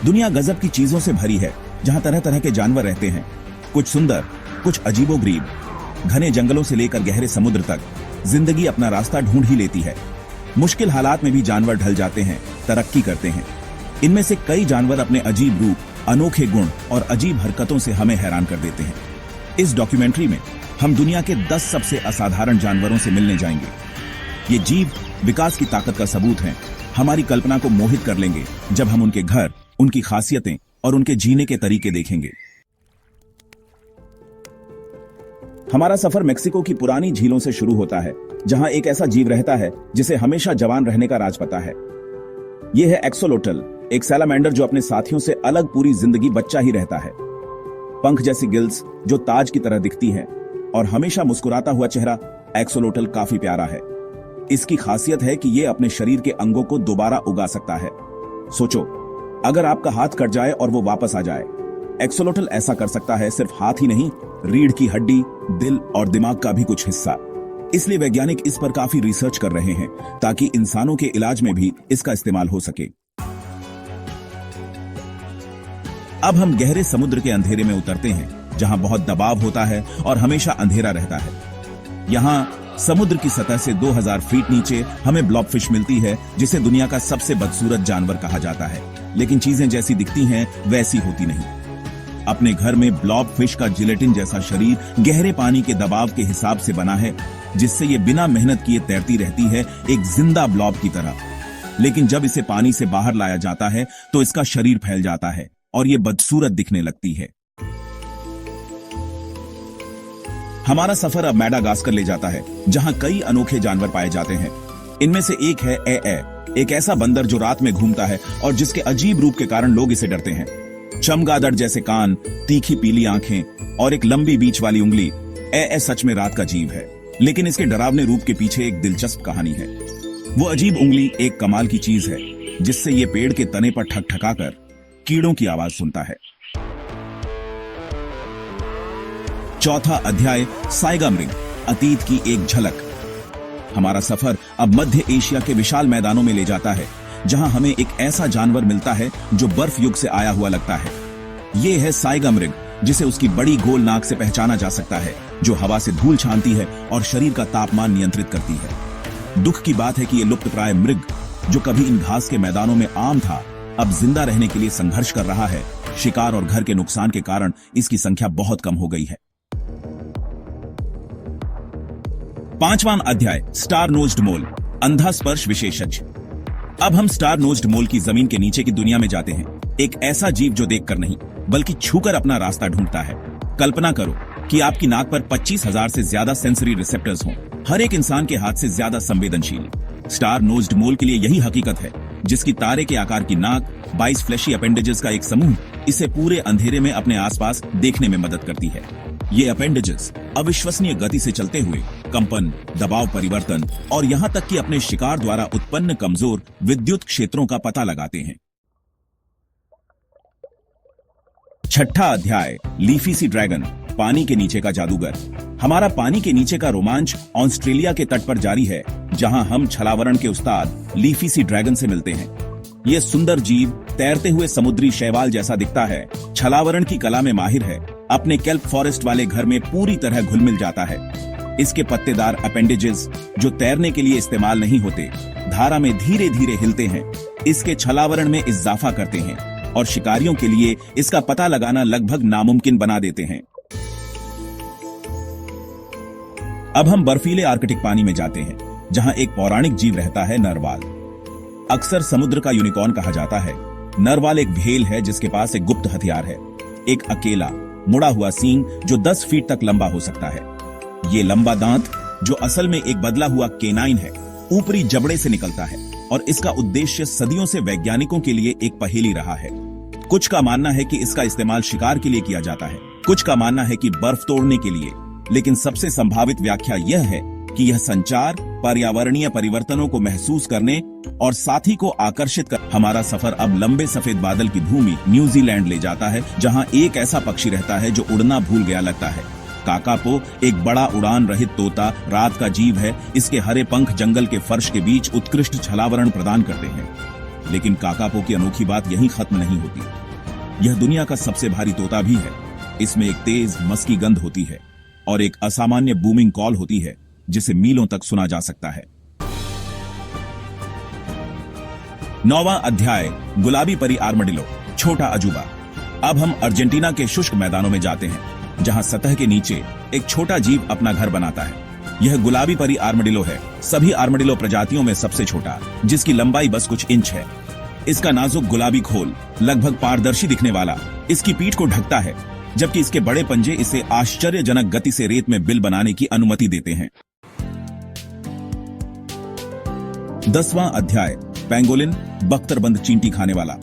दुनिया गजब की चीजों से भरी है, जहां तरह तरह के जानवर रहते हैं, कुछ सुंदर, कुछ अजीबोगरीब। घने जंगलों से लेकर गहरे समुद्र तक जिंदगी अपना रास्ता ढूंढ ही लेती है। मुश्किल हालात में भी जानवर ढल जाते हैं, तरक्की करते हैं। इनमें से कई जानवर अपने अजीब रूप, अनोखे गुण और अजीब हरकतों से हमें हैरान कर देते हैं। इस डॉक्यूमेंट्री में हम दुनिया के 10 सबसे असाधारण जानवरों से मिलने जाएंगे। ये जीव विकास की ताकत का सबूत हैं, हमारी कल्पना को मोहित कर लेंगे जब हम उनके घर, उनकी खासियतें और उनके जीने के तरीके देखेंगे। हमारा सफर मेक्सिको की पुरानी झीलों से शुरू होता है, जहां एक ऐसा जीव रहता है जिसे हमेशा जवान रहने का राज पता है। यह है एक्सोलोटल, एक सैलामेंडर जो अपने साथियों से अलग पूरी जिंदगी बच्चा ही रहता है। पंख जैसी गिल्स जो ताज की तरह दिखती हैं और हमेशा मुस्कुराता हुआ चेहरा, एक्सोलोटल काफी प्यारा है। इसकी खासियत है कि यह अपने शरीर के अंगों को दोबारा उगा सकता है। सोचो, अगर आपका हाथ कट जाए और वो वापस आ जाए, एक्सोलोटल ऐसा कर सकता है। सिर्फ हाथ ही नहीं, रीढ़ की हड्डी, दिल और दिमाग का भी कुछ हिस्सा। इसलिए वैज्ञानिक इस पर काफी रिसर्च कर रहे हैं ताकि इंसानों के इलाज में भी इसका इस्तेमाल हो सके। अब हम गहरे समुद्र के अंधेरे में उतरते हैं, जहां बहुत दबाव होता है और हमेशा अंधेरा रहता है। यहां समुद्र की सतह से 2000 फीट नीचे हमें ब्लॉबफिश मिलती है, जिसे दुनिया का सबसे बदसूरत जानवर कहा जाता है। लेकिन चीजें जैसी दिखती हैं वैसी होती नहीं। अपने घर में ब्लॉबफिश का जिलेटिन जैसा शरीर गहरे पानी के दबाव के हिसाब से बना है, जिससे ये बिना मेहनत किए तैरती रहती है, एक जिंदा ब्लॉब की तरह। लेकिन जब इसे पानी से बाहर लाया जाता है तो इसका शरीर फैल जाता है और ये बदसूरत दिखने लगती है। हमारा सफर अब मैडागास्कर ले जाता है, जहां कई अनोखे जानवर पाए जाते हैं। इनमें से एक है एक ऐसा बंदर जो रात में घूमता है और जिसके अजीब रूप के कारण लोग इसे डरते हैं। चमगादड़ जैसे कान, तीखी पीली आंखें और एक लंबी बीच वाली उंगली, सच में रात का जीव है। लेकिन इसके डरावने रूप के पीछे एक दिलचस्प कहानी है। वो अजीब उंगली एक कमाल की चीज है, जिससे ये पेड़ के तने पर ठकठकाकर कीड़ों की आवाज सुनता है। चौथा अध्याय, साइगा मृग, अतीत की एक झलक। हमारा सफर अब मध्य एशिया के विशाल मैदानों में ले जाता है, जहां हमें एक ऐसा जानवर मिलता है जो बर्फ युग से आया हुआ लगता है। यह है साइगा मृग, जिसे उसकी बड़ी गोल नाक से पहचाना जा सकता है, जो हवा से धूल छानती है और शरीर का तापमान नियंत्रित करती है। दुख की बात है कि यह लुप्तप्राय मृग, जो कभी इन घास के मैदानों में आम था, अब जिंदा रहने के लिए संघर्ष कर रहा है। शिकार और घर के नुकसान के कारण इसकी संख्या बहुत कम हो गई है। पांचवां अध्याय, स्टार नोज्ड मोल, अंधा स्पर्श विशेषज्ञ। अब हम स्टार नोज्ड मोल की जमीन के नीचे की दुनिया में जाते हैं। एक ऐसा जीव जो देखकर नहीं बल्कि छूकर अपना रास्ता ढूंढता है। कल्पना करो कि आपकी नाक पर 25,000 से ज्यादा सेंसरी रिसेप्टर्स हों, हर एक इंसान के हाथ से ज्यादा संवेदनशील। स्टार नोज्ड मोल के लिए यही हकीकत है, जिसकी तारे के आकार की नाक, 22 फ्लैशी अपेंडेजेस का एक समूह इसे पूरे अंधेरे में अपने आसपास देखने में मदद करती है। ये अपेंडेजेस अविश्वसनीय गति से चलते हुए कंपन, दबाव परिवर्तन और यहां तक कि अपने शिकार द्वारा उत्पन्न कमजोर विद्युत क्षेत्रों का पता लगाते हैं। छठा अध्याय, लीफी सी ड्रैगन, पानी के नीचे का जादूगर। हमारा पानी के नीचे का रोमांच ऑस्ट्रेलिया के तट पर जारी है, जहां हम छलावरण के उस्ताद लीफी सी ड्रैगन से मिलते हैं। यह सुंदर जीव तैरते हुए समुद्री शैवाल जैसा दिखता है, छलावरण की कला में माहिर है, अपने केल्प फॉरेस्ट वाले घर में पूरी तरह घुल मिल जाता है। इसके पत्तेदार अपेंडेजेस, जो तैरने के लिए इस्तेमाल नहीं होते, धारा में धीरे धीरे हिलते हैं, इसके छलावरण में इजाफा करते हैं और शिकारियों के लिए इसका पता लगाना लगभग नामुमकिन बना देते हैं। अब हम बर्फीले आर्कटिक पानी में जाते हैं, जहां एक पौराणिक जीव रहता है, नरवाल। अक्सर समुद्र का यूनिकॉर्न कहा जाता है। नरवाल एक भेल है जिसके पास एक गुप्त हथियार है, एक अकेला मुड़ा हुआ सींग जो 10 फीट तक लंबा हो सकता है। ये लंबा दांत, जो असल में एक बदला हुआ केनाइन है, ऊपरी जबड़े से निकलता है और इसका उद्देश्य सदियों से वैज्ञानिकों के लिए एक पहेली रहा है। कुछ का मानना है कि इसका इस्तेमाल शिकार के लिए किया जाता है, कुछ का मानना है कि बर्फ तोड़ने के लिए, लेकिन सबसे संभावित व्याख्या यह है कि यह संचार, पर्यावरणीय परिवर्तनों को महसूस करने और साथी को आकर्षित कर। हमारा सफर अब लंबे सफेद बादल की भूमि न्यूजीलैंड ले जाता है, जहां एक ऐसा पक्षी रहता है जो उड़ना भूल गया लगता है। काकापो एक बड़ा उड़ान रहित तोता रात का जीव है। इसके हरे पंख जंगल के फर्श के बीच उत्कृष्ट छलावरण प्रदान करते हैं। लेकिन काकापो की अनोखी बात यहीं खत्म नहीं होती। यह दुनिया का सबसे भारी तोता भी है। इसमें एक तेज मस्की गंध होती है और एक असामान्य बूमिंग कॉल होती है जिसे मीलों तक सुना जा सकता है। 9वां अध्याय, गुलाबी परी आर्मडिलो, छोटा अजूबा। अब हम अर्जेंटीना के शुष्क मैदानों में जाते हैं, जहां सतह के नीचे एक छोटा जीव अपना घर बनाता है। यह गुलाबी परी आर्मडिलो है, सभी आर्मडिलो प्रजातियों में सबसे छोटा, जिसकी लंबाई बस कुछ इंच है। इसका नाजुक गुलाबी खोल, लगभग पारदर्शी दिखने वाला, इसकी पीठ को ढकता है, जबकि इसके बड़े पंजे इसे आश्चर्यजनक गति से रेत में बिल बनाने की अनुमति देते हैं। 10वां अध्याय, पेंगोलिन, बख्तरबंद चींटी खाने वाला।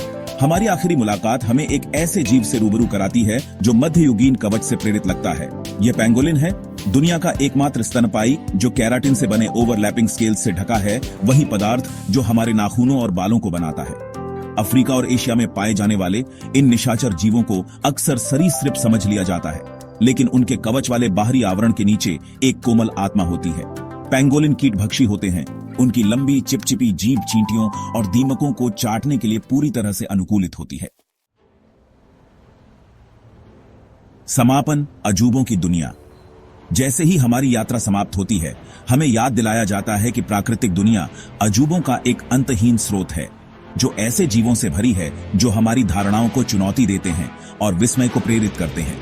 हमारी आखिरी मुलाकात हमें एक ऐसे जीव से रूबरू कराती है जो मध्ययुगीन कवच से प्रेरित लगता है। यह पेंगोलिन है, दुनिया का एकमात्र स्तनपायी जो केराटिन से बने ओवरलैपिंग स्केल्स से ढका है, वही पदार्थ जो हमारे नाखूनों और बालों को बनाता है। अफ्रीका और एशिया में पाए जाने वाले इन निशाचर जीवों को अक्सर सरीसृप समझ लिया जाता है, लेकिन उनके कवच वाले बाहरी आवरण के नीचे एक कोमल आत्मा होती है। पेंगोलिन कीटभक्षी होते हैं। उनकी लंबी चिपचिपी जीभ चींटियों और दीमकों को चाटने के लिए पूरी तरह से अनुकूलित होती है। समापन, अजूबों की दुनिया। जैसे ही हमारी यात्रा समाप्त होती है, हमें याद दिलाया जाता है कि प्राकृतिक दुनिया अजूबों का एक अंतहीन स्रोत है, जो ऐसे जीवों से भरी है जो हमारी धारणाओं को चुनौती देते हैं और विस्मय को प्रेरित करते हैं।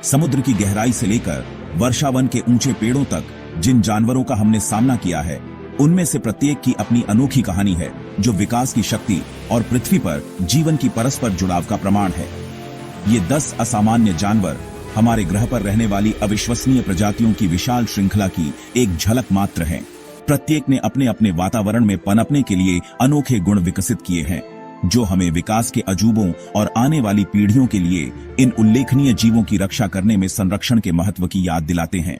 समुद्र की गहराई से लेकर वर्षावन के ऊंचे पेड़ों तक जिन जानवरों का हमने सामना किया है, उनमें से प्रत्येक की अपनी अनोखी कहानी है, जो विकास की शक्ति और पृथ्वी पर जीवन की परस्पर जुड़ाव का प्रमाण है। ये 10 असामान्य जानवर हमारे ग्रह पर रहने वाली अविश्वसनीय प्रजातियों की विशाल श्रृंखला की एक झलक मात्र हैं। प्रत्येक ने अपने अपने वातावरण में पनपने के लिए अनोखे गुण विकसित किए हैं, जो हमें विकास के अजूबों और आने वाली पीढ़ियों के लिए इन उल्लेखनीय जीवों की रक्षा करने में संरक्षण के महत्व की याद दिलाते हैं।